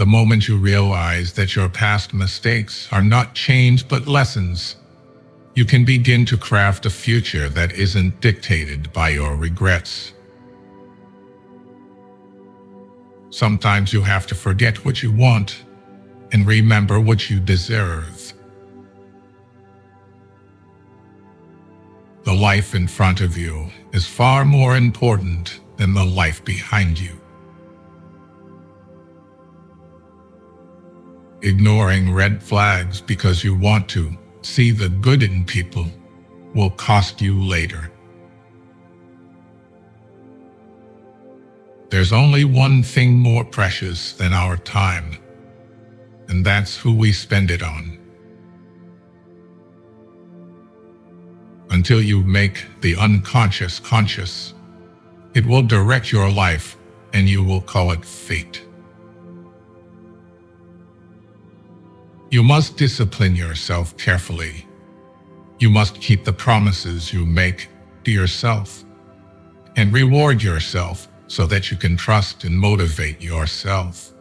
The moment you realize that your past mistakes are not chains but lessons, you can begin to craft a future that isn't dictated by your regrets. Sometimes you have to forget what you want and remember what you deserve. The life in front of you is far more important than the life behind you. Ignoring red flags because you want to see the good in people will cost you later. There's only one thing more precious than our time, and that's who we spend it on. Until you make the unconscious conscious, it will direct your life and you will call it fate. You must discipline yourself carefully. You must keep the promises you make to yourself and reward yourself so that you can trust and motivate yourself.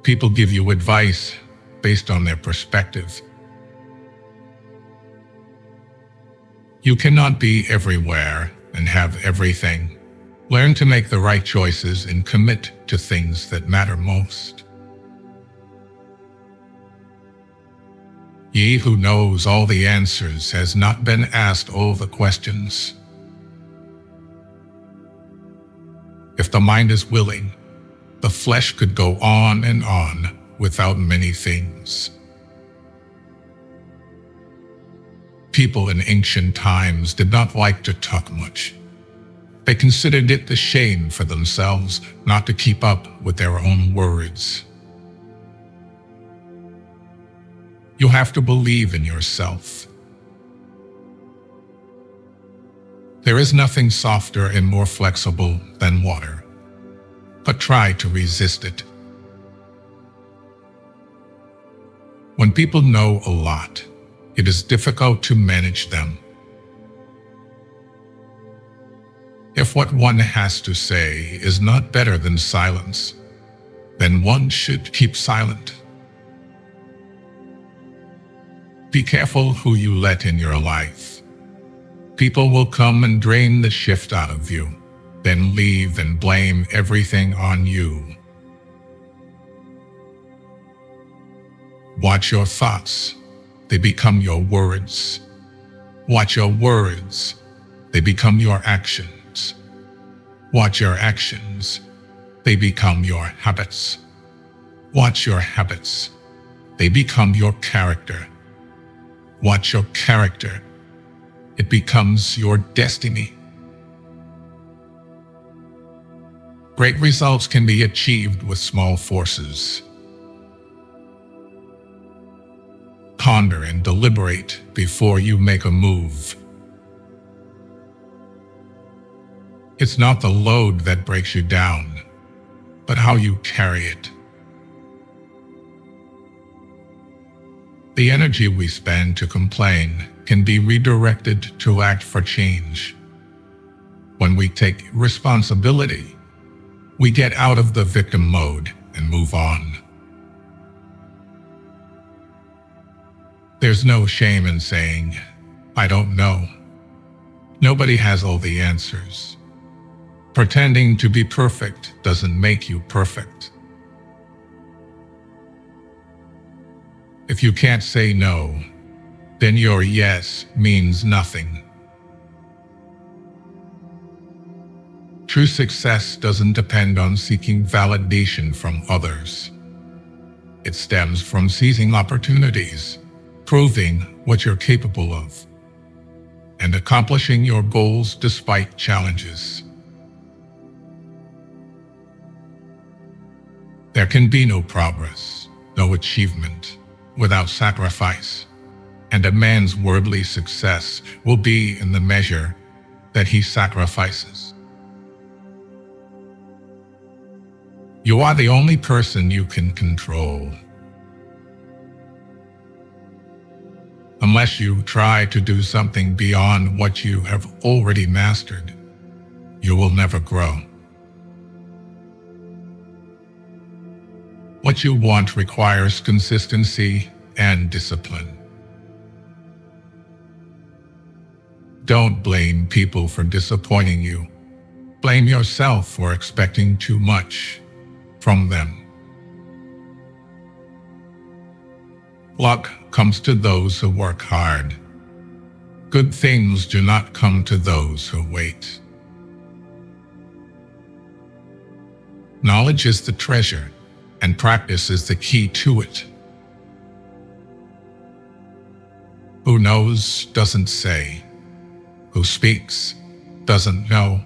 People give you advice based on their perspective. You cannot be everywhere and have everything. Learn to make the right choices and commit to things that matter most. He who knows all the answers has not been asked all the questions. If the mind is willing, the flesh could go on and on without many things. People in ancient times did not like to talk much. They considered it a shame for themselves not to keep up with their own words. You have to believe in yourself. There is nothing softer and more flexible than water, but try to resist it. When people know a lot, it is difficult to manage them. If what one has to say is not better than silence, then one should keep silent. Be careful who you let in your life. People will come and drain the shift out of you, then leave and blame everything on you. Watch your thoughts. They become your words. Watch your words. They become your actions. Watch your actions. They become your habits. Watch your habits. They become your character. Watch your character. It becomes your destiny. Great results can be achieved with small forces. Ponder and deliberate before you make a move. It's not the load that breaks you down, but how you carry it. The energy we spend to complain can be redirected to act for change. When we take responsibility, we get out of the victim mode and move on. There's no shame in saying, "I don't know." Nobody has all the answers. Pretending to be perfect doesn't make you perfect. If you can't say no, then your yes means nothing. True success doesn't depend on seeking validation from others. It stems from seizing opportunities, proving what you're capable of, and accomplishing your goals despite challenges. There can be no progress, no achievement, without sacrifice, and a man's worldly success will be in the measure that he sacrifices. You are the only person you can control. Unless you try to do something beyond what you have already mastered, you will never grow. what you want requires consistency and discipline. Don't blame people for disappointing you. Blame yourself for expecting too much from them. Luck comes to those who work hard. Good things do not come to those who wait. Knowledge is the treasure, and practice is the key to it. Who knows doesn't say. Who speaks doesn't know.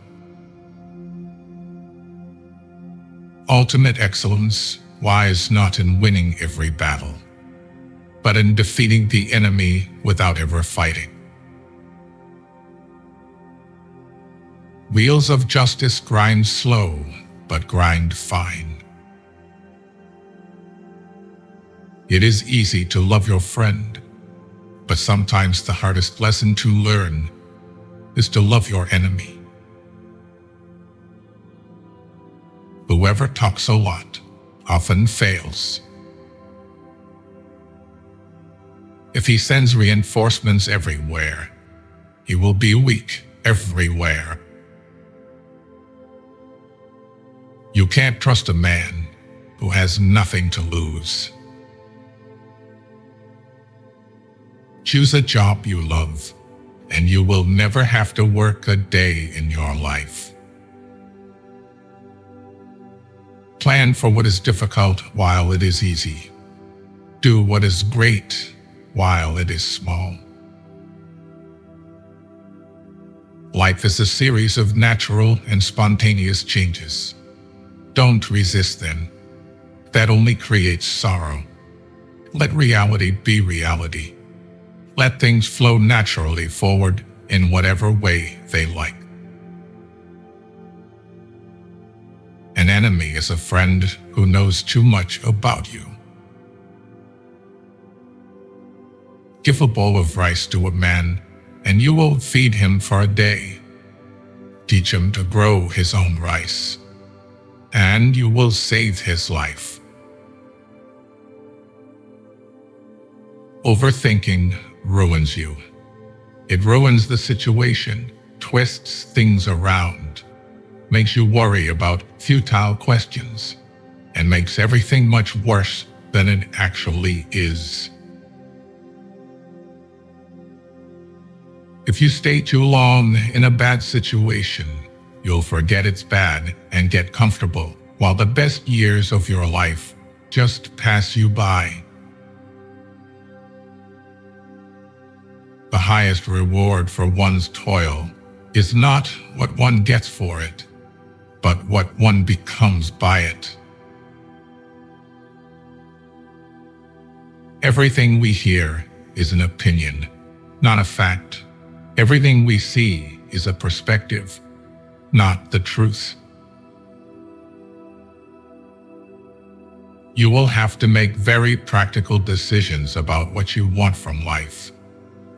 Ultimate excellence lies not in winning every battle, but in defeating the enemy without ever fighting. Wheels of justice grind slow, but grind fine. It is easy to love your friend, but sometimes the hardest lesson to learn is to love your enemy. Whoever talks a lot often fails. If he sends reinforcements everywhere, he will be weak everywhere. You can't trust a man who has nothing to lose. Choose a job you love, and you will never have to work a day in your life. Plan for what is difficult while it is easy. Do what is great while it is small. Life is a series of natural and spontaneous changes. Don't resist them. That only creates sorrow. Let reality be reality. Let things flow naturally forward in whatever way they like. An enemy is a friend who knows too much about you. Give a bowl of rice to a man, and you will feed him for a day. Teach him to grow his own rice, and you will save his life. Overthinking ruins you. It ruins the situation, twists things around, makes you worry about futile questions, and makes everything much worse than it actually is. If you stay too long in a bad situation, you'll forget it's bad and get comfortable, while the best years of your life just pass you by. The highest reward for one's toil is not what one gets for it, but what one becomes by it. Everything we hear is an opinion, not a fact. Everything we see is a perspective, not the truth. You will have to make very practical decisions about what you want from life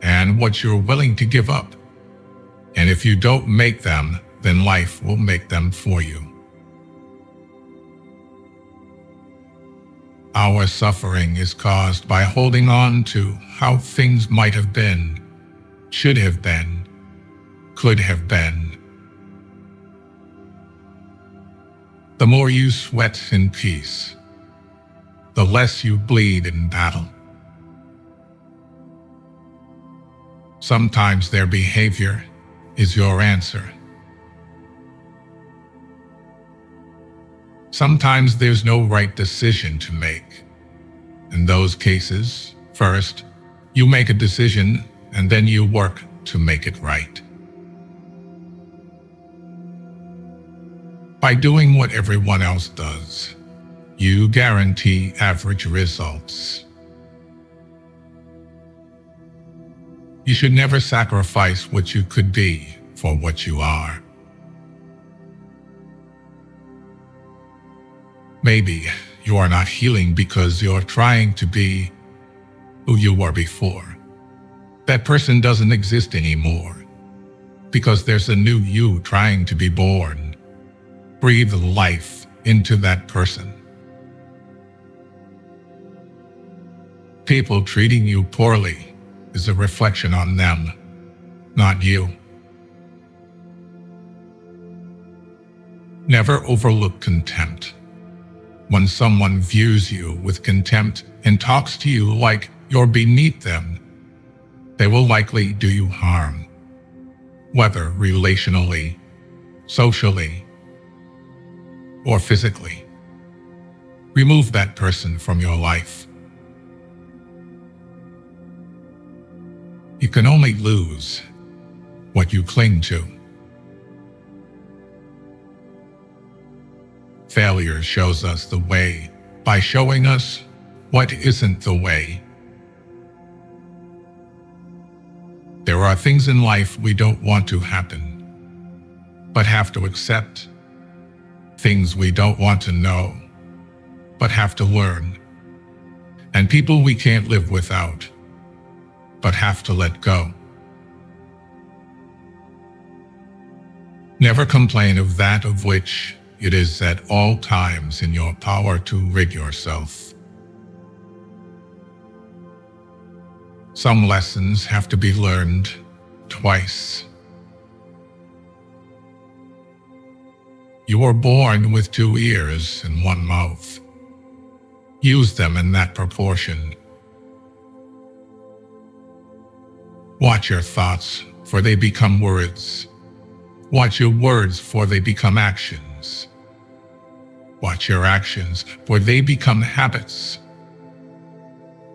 and what you're willing to give up. And if you don't make them, then life will make them for you. Our suffering is caused by holding on to how things might have been, should have been, could have been. The more you sweat in peace, the less you bleed in battle. Sometimes their behavior is your answer. Sometimes there's no right decision to make. In those cases, first, you make a decision and then you work to make it right. By doing what everyone else does, you guarantee average results. You should never sacrifice what you could be for what you are. Maybe you are not healing because you're trying to be who you were before. That person doesn't exist anymore because there's a new you trying to be born. Breathe life into that person. People treating you poorly is a reflection on them, not you. Never overlook contempt. When someone views you with contempt and talks to you like you're beneath them, they will likely do you harm, whether relationally, socially, or physically. Remove that person from your life. You can only lose what you cling to. Failure shows us the way by showing us what isn't the way. There are things in life we don't want to happen, but have to accept. Things we don't want to know, but have to learn. And people we can't live without, but have to let go. Never complain of that of which it is at all times in your power to rid yourself. Some lessons have to be learned twice. You were born with 2 ears and 1 mouth. Use them in that proportion. Watch your thoughts, for they become words. Watch your words, for they become actions. Watch your actions, for they become habits.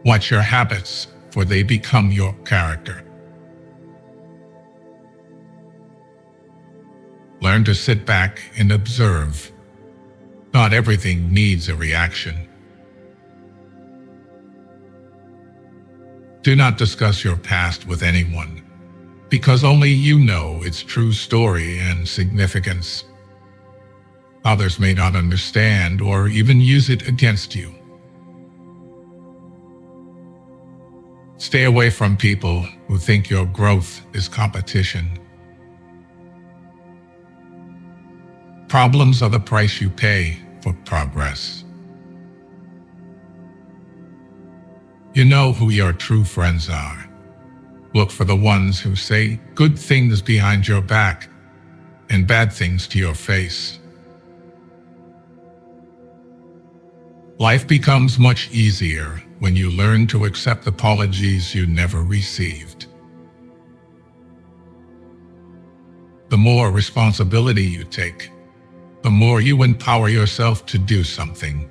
Watch your habits, for they become your character. Learn to sit back and observe. Not everything needs a reaction. Do not discuss your past with anyone, because only you know its true story and significance. Others may not understand or even use it against you. Stay away from people who think your growth is competition. Problems are the price you pay for progress. You know who your true friends are. Look for the ones who say good things behind your back and bad things to your face. Life becomes much easier when you learn to accept apologies you never received. The more responsibility you take, the more you empower yourself to do something.